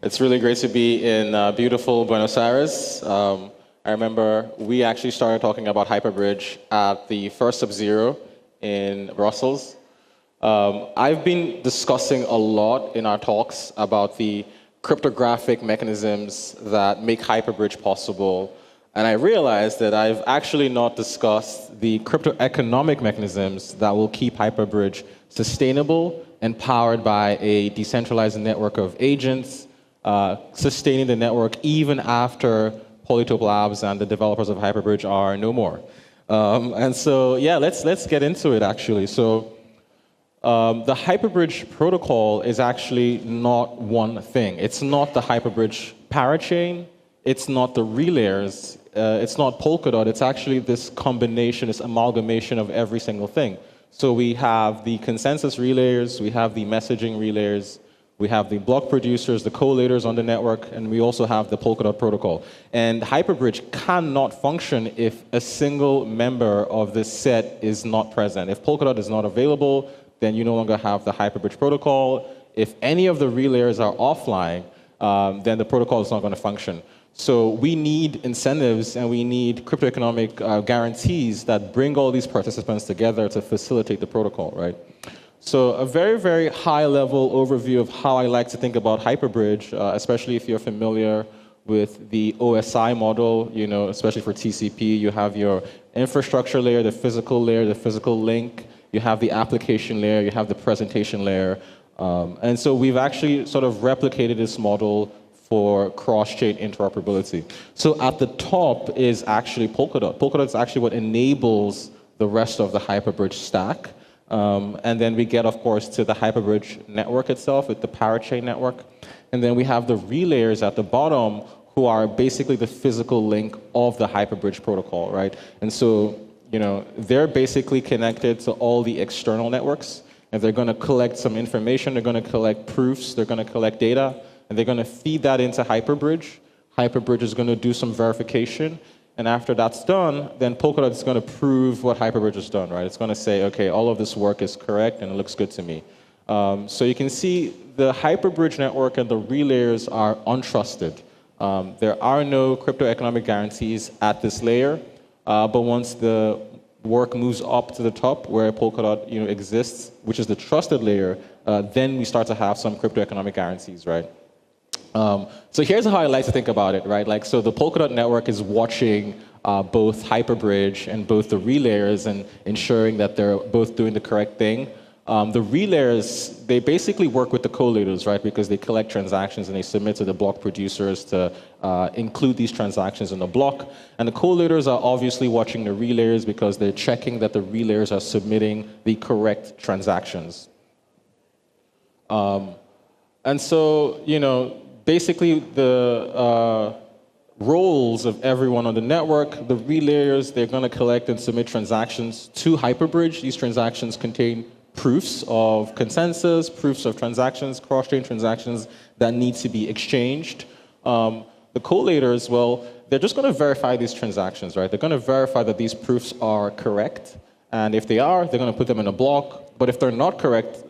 It's really great to be in beautiful Buenos Aires. I remember we actually started talking about Hyperbridge at the first Subzero in Brussels. I've been discussing a lot in our talks about the cryptographic mechanisms that make Hyperbridge possible. And I realized that I've actually not discussed the cryptoeconomic mechanisms that will keep Hyperbridge sustainable and powered by a decentralized network of agents, sustaining the network even after Polytope Labs and the developers of Hyperbridge are no more. And so, yeah, let's get into it, actually. So the Hyperbridge protocol is actually not one thing. It's not the Hyperbridge parachain. It's not the relayers. It's not Polkadot. It's actually this combination, this amalgamation of every single thing. So we have the consensus relayers, we have the messaging relayers, we have the block producers, the collators on the network, and we also have the Polkadot protocol. And Hyperbridge cannot function if a single member of this set is not present. If Polkadot is not available, then you no longer have the Hyperbridge protocol. If any of the relayers are offline, then the protocol is not going to function. So we need incentives and we need cryptoeconomic guarantees that bring all these participants together to facilitate the protocol, right? So a very, very high-level overview of how I like to think about Hyperbridge, especially if you're familiar with the OSI model, you know, especially for TCP, you have your infrastructure layer, the physical link, you have the application layer, you have the presentation layer. And so we've actually sort of replicated this model for cross-chain interoperability. So at the top is actually Polkadot. Polkadot is actually what enables the rest of the Hyperbridge stack. And then we get, of course, to the Hyperbridge network itself with the parachain network. And then we have the relayers at the bottom who are basically the physical link of the Hyperbridge protocol, right? And so, you know, they're basically connected to all the external networks. And they're going to collect some information. They're going to collect proofs. They're going to collect data. And they're going to feed that into Hyperbridge. Hyperbridge is going to do some verification. And after that's done, then Polkadot is going to prove what Hyperbridge has done, right? It's going to say, OK, all of this work is correct, and it looks good to me. So you can see the Hyperbridge network and the relayers are untrusted. There are no cryptoeconomic guarantees at this layer. But once the work moves up to the top, where Polkadot exists, which is the trusted layer, then we start to have some cryptoeconomic guarantees, right? So here's how I like to think about it, right? Like, so the Polkadot network is watching both Hyperbridge and both the relayers and ensuring that they're both doing the correct thing. The relayers, they basically work with the collators, right? Because they collect transactions and they submit to the block producers to include these transactions in the block. And the collators are obviously watching the relayers because they're checking that the relayers are submitting the correct transactions. And so, basically the roles of everyone on the network, the relayers, they're going to collect and submit transactions to Hyperbridge. These transactions contain proofs of consensus, proofs of transactions, cross-chain transactions that need to be exchanged. The collators, well, they're just going to verify these transactions, right? They're going to verify that these proofs are correct. And if they are, they're going to put them in a block. But if they're not correct,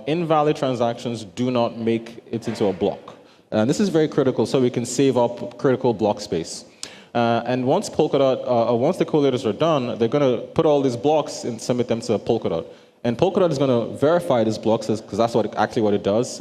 invalid transactions do not make it into a block. And this is very critical so we can save up critical block space. And once Polkadot, once the collators are done, they're going to put all these blocks and submit them to Polkadot. And Polkadot is going to verify these blocks because that's actually what it does,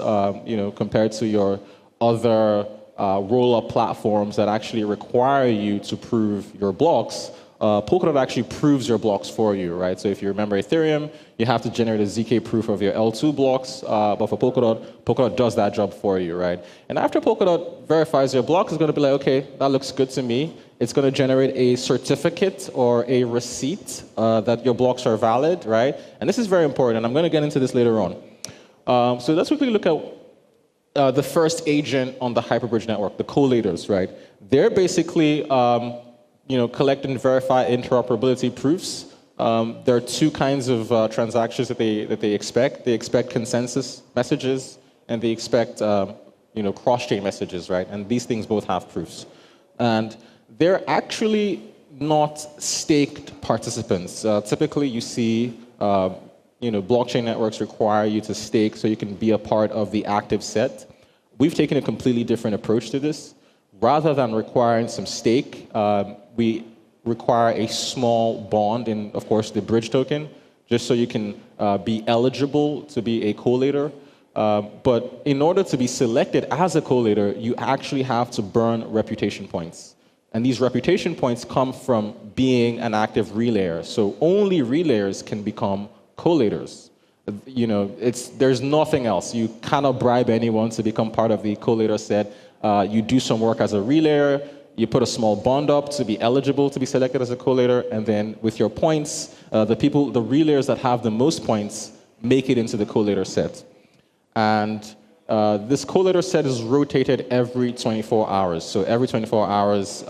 compared to your other roll-up platforms that actually require you to prove your blocks. Polkadot actually proves your blocks for you, right? So if you remember Ethereum, you have to generate a ZK proof of your L2 blocks, but for Polkadot does that job for you, right? And after Polkadot verifies your block, it's going to be like, OK, that looks good to me. It's going to generate a certificate or a receipt that your blocks are valid, right? And this is very important, and I'm going to get into this later on. So let's quickly look at the first agent on the Hyperbridge network, the collators, right? They're basically collect and verify interoperability proofs. There are two kinds of transactions that they expect. They expect consensus messages, and they expect cross-chain messages, right? And these things both have proofs. And they're actually not staked participants. Typically, you see blockchain networks require you to stake so you can be a part of the active set. we've taken a completely different approach to this. Rather than requiring some stake, we require a small bond in, of course, the bridge token, just so you can be eligible to be a collator. But in order to be selected as a collator, you actually have to burn reputation points. And these reputation points come from being an active relayer. So only relayers can become collators. You know, there's nothing else. You cannot bribe anyone to become part of the collator set. You do some work as a relayer, you put a small bond up to be eligible to be selected as a collator, and then with your points, the relayers that have the most points make it into the collator set. And this collator set is rotated every 24 hours. So every 24 hours,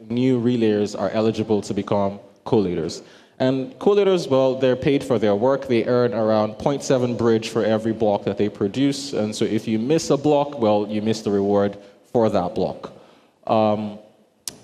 new relayers are eligible to become collators. And collators, well, they're paid for their work. They earn around 0.7 bridge for every block that they produce. And so if you miss a block, well, you miss the reward for that block.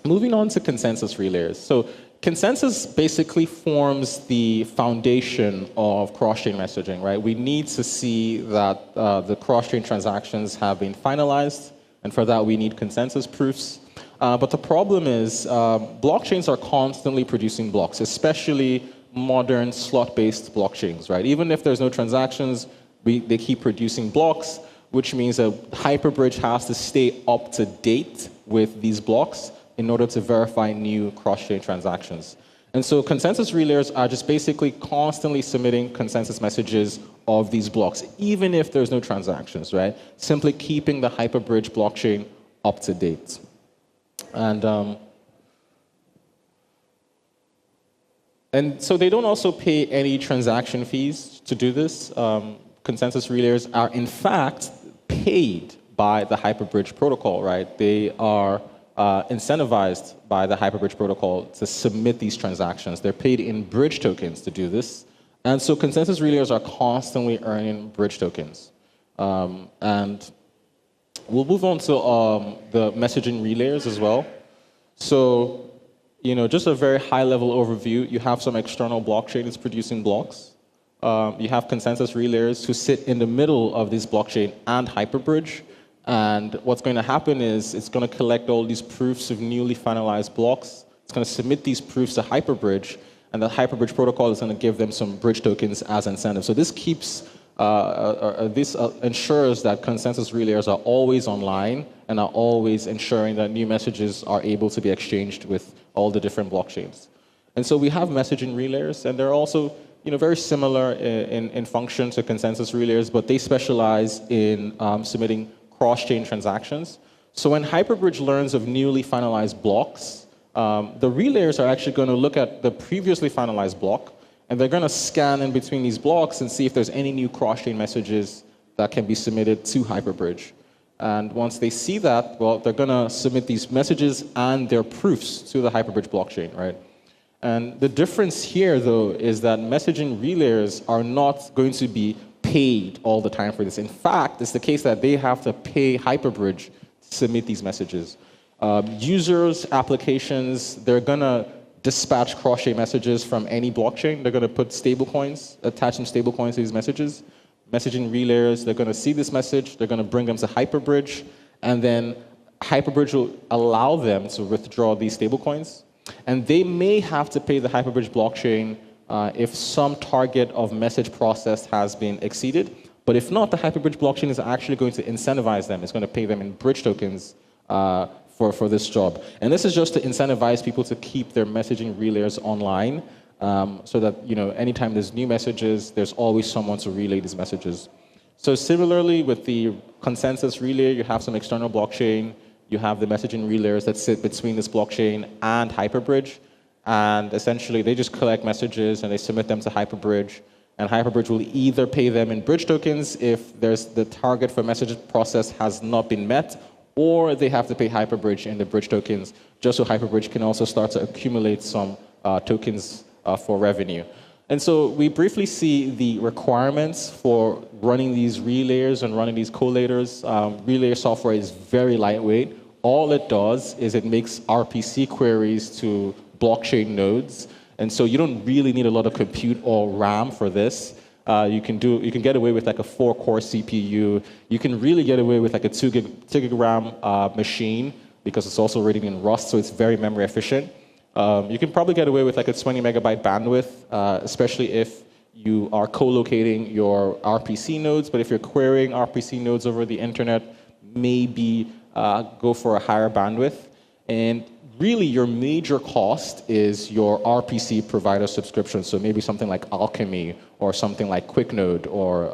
Moving on to consensus relayers. So consensus basically forms the foundation of cross-chain messaging, right? We need to see that the cross-chain transactions have been finalized. And for that, we need consensus proofs. But the problem is blockchains are constantly producing blocks, especially modern slot-based blockchains, right? Even if there's no transactions, they keep producing blocks, which means that Hyperbridge has to stay up to date with these blocks in order to verify new cross-chain transactions. And so consensus relayers are just basically constantly submitting consensus messages of these blocks, even if there's no transactions, right? Simply keeping the Hyperbridge blockchain up to date. And so they don't also pay any transaction fees to do this. Consensus relayers are, in fact, paid by the Hyperbridge protocol, right? They are incentivized by the Hyperbridge protocol to submit these transactions. They're paid in bridge tokens to do this. And so consensus relayers are constantly earning bridge tokens. And we'll move on to the messaging relayers as well. So, you know, just a very high-level overview. You have some external blockchain that's producing blocks. You have consensus relayers who sit in the middle of this blockchain and Hyperbridge. And what's going to happen is it's going to collect all these proofs of newly finalized blocks. It's going to submit these proofs to Hyperbridge, and the Hyperbridge protocol is going to give them some bridge tokens as incentive. So this keeps this ensures that consensus relayers are always online and are always ensuring that new messages are able to be exchanged with all the different blockchains. And so we have messaging relayers, and they're also, you know, very similar in function to consensus relayers, but they specialize in submitting cross-chain transactions. So when Hyperbridge learns of newly finalized blocks, the relayers are actually going to look at the previously finalized block, and they're going to scan in between these blocks and see if there's any new cross-chain messages that can be submitted to Hyperbridge. And once they see that, well, they're going to submit these messages and their proofs to the Hyperbridge blockchain, right? And the difference here, though, is that messaging relayers are not going to be paid all the time for this. In fact, it's the case that they have to pay Hyperbridge to submit these messages. Users, applications, they're going to dispatch cross-chain messages from any blockchain. They're going to put stablecoins, attach some stablecoins to these messages. Messaging relayers, they're going to see this message, they're going to bring them to Hyperbridge, and then Hyperbridge will allow them to withdraw these stablecoins. And they may have to pay the Hyperbridge blockchain if some target of message processed has been exceeded. But if not, the Hyperbridge blockchain is actually going to incentivize them. It's going to pay them in bridge tokens for this job. And this is just to incentivize people to keep their messaging relayers online so that, you know, anytime there's new messages, there's always someone to relay these messages. So similarly, with the consensus relay, you have some external blockchain. You have the messaging relayers that sit between this blockchain and Hyperbridge. And essentially, they just collect messages and they submit them to Hyperbridge. And Hyperbridge will either pay them in bridge tokens if the target for message process has not been met, or they have to pay Hyperbridge in the bridge tokens, just so Hyperbridge can also start to accumulate some tokens for revenue. And so we briefly see the requirements for running these relayers and running these collators. Relay software is very lightweight. All it does is it makes RPC queries to blockchain nodes. And so you don't really need a lot of compute or RAM for this. You can get away with like a 4-core CPU. You can really get away with like a 2 gig RAM machine because it's also rated in Rust, so it's very memory efficient. You can probably get away with like a 20 megabyte bandwidth, especially if you are co-locating your RPC nodes. But if you're querying RPC nodes over the internet, maybe go for a higher bandwidth. And really, your major cost is your RPC provider subscription. So maybe something like Alchemy or something like QuickNode or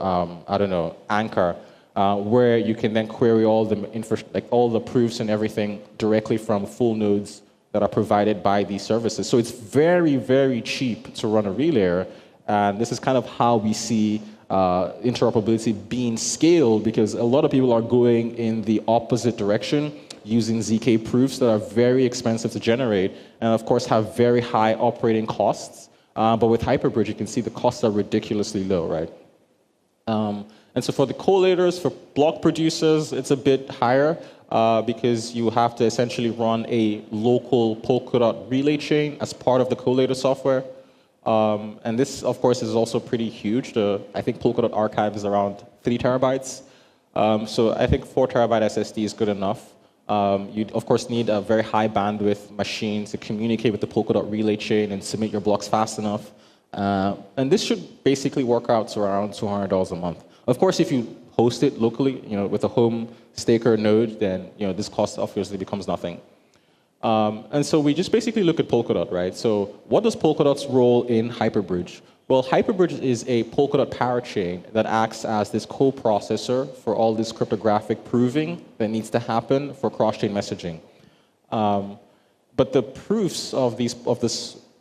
I don't know, Anchor, where you can then query all the proofs and everything directly from full nodes that are provided by these services. So it's very, very cheap to run a relayer. And this is kind of how we see interoperability being scaled, because a lot of people are going in the opposite direction, using ZK proofs that are very expensive to generate and of course have very high operating costs. But with Hyperbridge, you can see the costs are ridiculously low, right? And so for the collators, for block producers, it's a bit higher because you have to essentially run a local Polkadot relay chain as part of the collator software. And this, of course, is also pretty huge. I think Polkadot archive is around 3 terabytes. So I think 4 terabyte SSD is good enough. You'd, of course, need a very high bandwidth machine to communicate with the Polkadot relay chain and submit your blocks fast enough. And this should basically work out to around $200 a month. Of course, if you host it locally, with a home staker node, then this cost obviously becomes nothing. And so we just basically look at Polkadot, right? So what does Polkadot's role in Hyperbridge? Well, Hyperbridge is a Polkadot parachain that acts as this co-processor for all this cryptographic proving that needs to happen for cross-chain messaging. But the proofs of this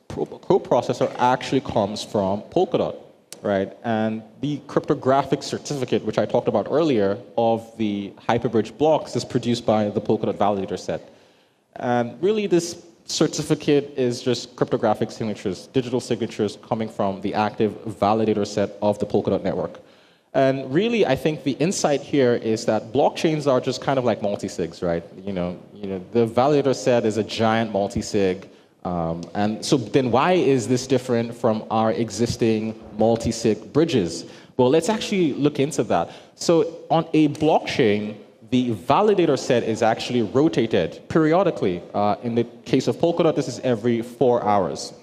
co-processor actually comes from Polkadot, right? And the cryptographic certificate, which I talked about earlier, of the Hyperbridge blocks is produced by the Polkadot validator set. And really, this certificate is just cryptographic signatures, digital signatures coming from the active validator set of the Polkadot network. And really, I think the insight here is that blockchains are just kind of like multi-sigs, right? The validator set is a giant multi-sig. And so then why is this different from our existing multi-sig bridges? Well, let's actually look into that. So on a blockchain, the validator set is actually rotated periodically. In the case of Polkadot, this is every 4 hours.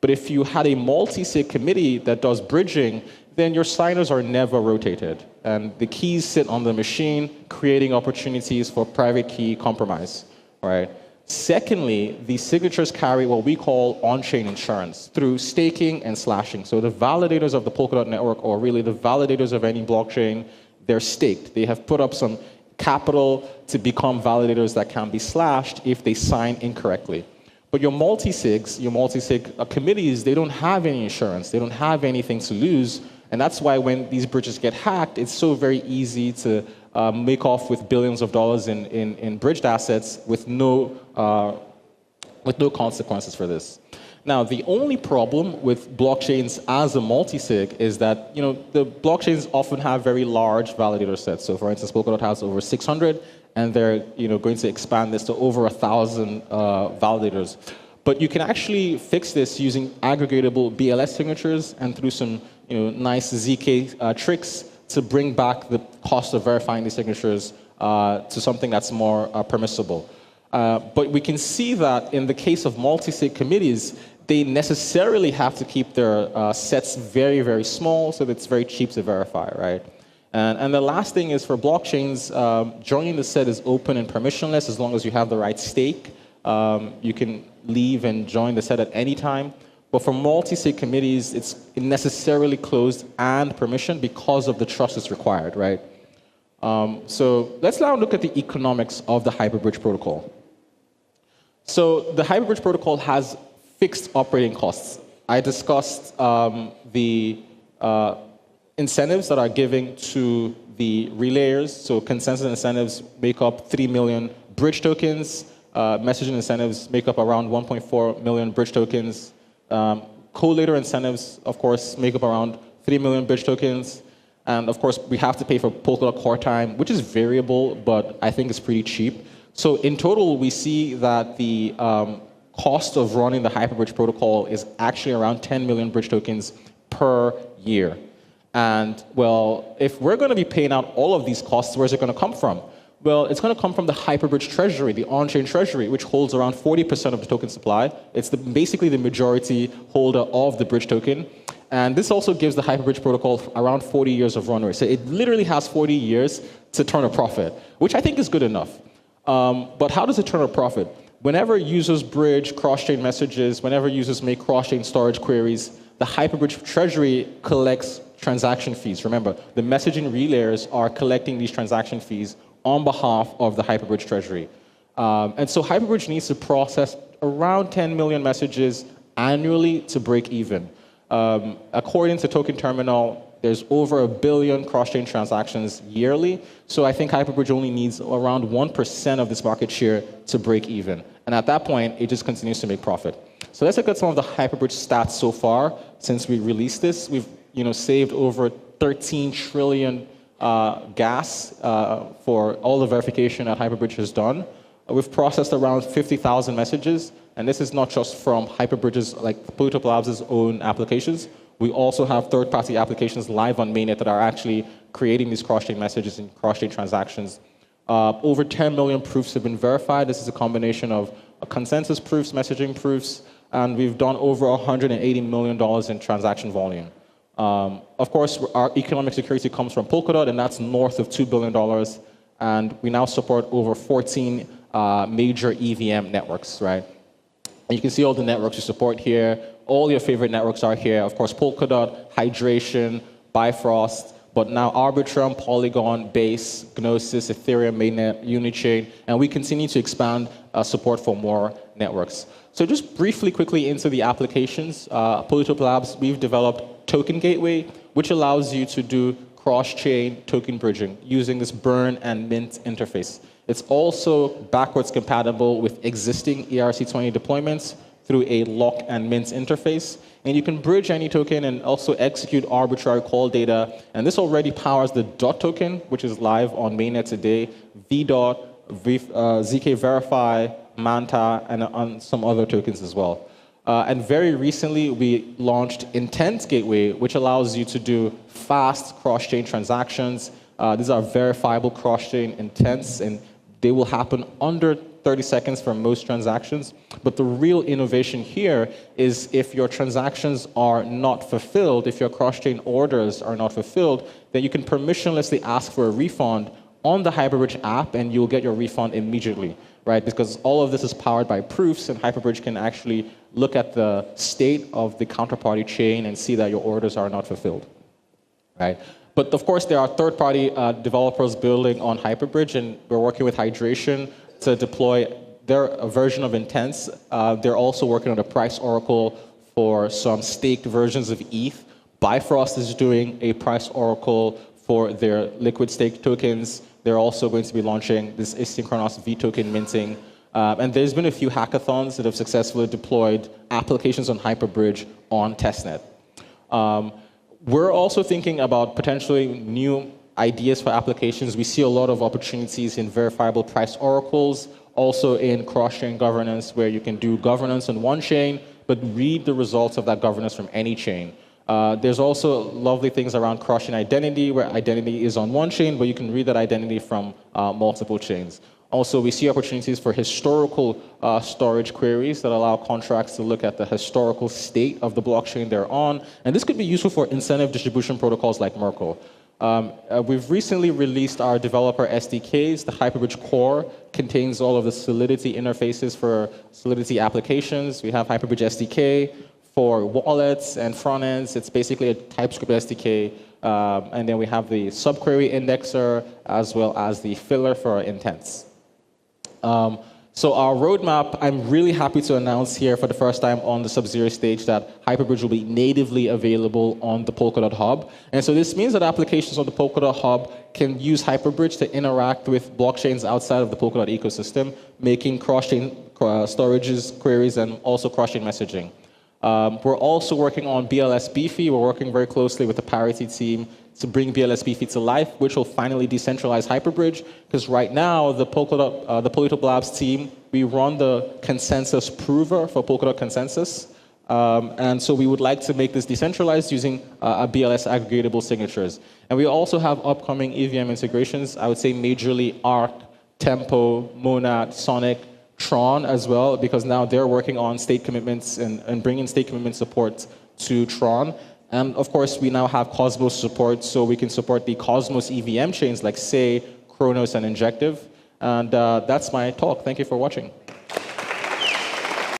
But if you had a multi-sig committee that does bridging, then your signers are never rotated. And the keys sit on the machine, creating opportunities for private key compromise, right? Secondly, the signatures carry what we call on-chain insurance through staking and slashing. So the validators of the Polkadot network, or really the validators of any blockchain, they're staked. They have put up some capital to become validators that can be slashed if they sign incorrectly. But your multi-sig committees, they don't have any insurance. They don't have anything to lose. And that's why when these bridges get hacked, it's so very easy to make off with billions of dollars in bridged assets with no consequences for this. Now, the only problem with blockchains as a multi-sig is that the blockchains often have very large validator sets. So, for instance, Polkadot has over 600, and they're going to expand this to over 1,000 validators. But you can actually fix this using aggregatable BLS signatures and through some nice ZK tricks to bring back the cost of verifying these signatures to something that's more permissible. But we can see that in the case of multi-sig committees, they necessarily have to keep their sets very, very small so that it's very cheap to verify, right? And the last thing is for blockchains, joining the set is open and permissionless as long as you have the right stake. You can leave and join the set at any time. But for multi-sig committees, it's necessarily closed and permissioned because of the trust that's required, right? So let's now look at the economics of the Hyperbridge protocol. So the Hyperbridge protocol has fixed operating costs. I discussed the incentives that are given to the relayers. So consensus incentives make up 3 million bridge tokens. Messaging incentives make up around 1.4 million bridge tokens. Collator incentives, of course, make up around 3 million bridge tokens. And of course, we have to pay for Polkadot core time, which is variable, but I think it's pretty cheap. So in total, we see that the cost of running the Hyperbridge protocol is actually around 10 million bridge tokens per year. And, well, if we're going to be paying out all of these costs, where's it going to come from? Well, it's going to come from the Hyperbridge treasury, the on-chain treasury, which holds around 40% of the token supply. It's basically the majority holder of the bridge token. And this also gives the Hyperbridge protocol around 40 years of runway. So it literally has 40 years to turn a profit, which I think is good enough. But how does it turn a profit? Whenever users bridge cross-chain messages, whenever users make cross-chain storage queries, the Hyperbridge treasury collects transaction fees. Remember, the messaging relayers are collecting these transaction fees on behalf of the Hyperbridge treasury. And so Hyperbridge needs to process around 10 million messages annually to break even. According to Token Terminal, there's over 1 billion cross-chain transactions yearly. So I think Hyperbridge only needs around 1% of this market share to break even. And at that point, it just continues to make profit. So let's look at some of the Hyperbridge stats so far since we released this. We've saved over 13 trillion gas for all the verification that Hyperbridge has done. We've processed around 50,000 messages, and this is not just from Hyperbridge's, like Polytope Labs' own applications. We also have third-party applications live on mainnet that are actually creating these cross-chain messages and cross-chain transactions. Over 10 million proofs have been verified. This is a combination of consensus proofs, messaging proofs, and we've done over $180 million in transaction volume. Of course, our economic security comes from Polkadot, and that's north of $2 billion. And we now support over 14 major EVM networks, right? And you can see all the networks you support here. All your favorite networks are here. Of course, Polkadot, Hydration, Bifrost, but now Arbitrum, Polygon, Base, Gnosis, Ethereum, Mainnet, Unichain, and we continue to expand support for more networks. So just briefly, quickly into the applications. Polytope Labs, we've developed Token Gateway, which allows you to do cross-chain token bridging using this burn and mint interface. It's also backwards compatible with existing ERC20 deployments through a lock and mint interface. And you can bridge any token and also execute arbitrary call data. And this already powers the DOT token, which is live on mainnet today, VDOT, ZK Verify, Manta, and on some other tokens as well. And very recently, we launched Intent Gateway, which allows you to do fast cross-chain transactions. These are verifiable cross-chain intents, and they will happen under 30 seconds for most transactions. But the real innovation here is if your transactions are not fulfilled, if your cross-chain orders are not fulfilled, then you can permissionlessly ask for a refund on the Hyperbridge app, and you'll get your refund immediately, right? Because all of this is powered by proofs, and Hyperbridge can actually look at the state of the counterparty chain and see that your orders are not fulfilled, right? But of course, there are third-party developers building on Hyperbridge, and we're working with Hydration to deploy their version of intents. They're also working on a price oracle for some staked versions of ETH. Bifrost is doing a price oracle for their liquid staked tokens. They're also going to be launching this asynchronous V token minting. And there's been a few hackathons that have successfully deployed applications on Hyperbridge on testnet. We're also thinking about potentially new ideas for applications. We see a lot of opportunities in verifiable price oracles, also in cross-chain governance, where you can do governance on one chain, but read the results of that governance from any chain. There's also lovely things around cross-chain identity, where identity is on one chain, but you can read that identity from multiple chains. Also, we see opportunities for historical storage queries that allow contracts to look at the historical state of the blockchain they're on. And this could be useful for incentive distribution protocols like Merkle. We've recently released our developer SDKs. The Hyperbridge core contains all of the Solidity interfaces for Solidity applications. We have Hyperbridge SDK for wallets and front ends. It's basically a TypeScript SDK. And then we have the subquery indexer as well as the filler for our intents. So our roadmap, I'm really happy to announce here for the first time on the Subzero stage that Hyperbridge will be natively available on the Polkadot Hub. And so this means that applications on the Polkadot Hub can use Hyperbridge to interact with blockchains outside of the Polkadot ecosystem, making cross-chain storages, queries, and also cross-chain messaging. We're also working on BLS Beefy. We're working very closely with the Parity team to bring BLS Beefy to life, which will finally decentralize Hyperbridge. Because right now, the Polytope Labs team, we run the consensus prover for Polkadot Consensus. And so we would like to make this decentralized using a BLS aggregatable signatures. And we also have upcoming EVM integrations, I would say majorly Arc, Tempo, Monad, Sonic, Tron as well, because now they're working on state commitments and bringing state commitment support to Tron. And of course, we now have Cosmos support, so we can support the Cosmos EVM chains like Say, Chronos, and Injective. And that's my talk. Thank you for watching.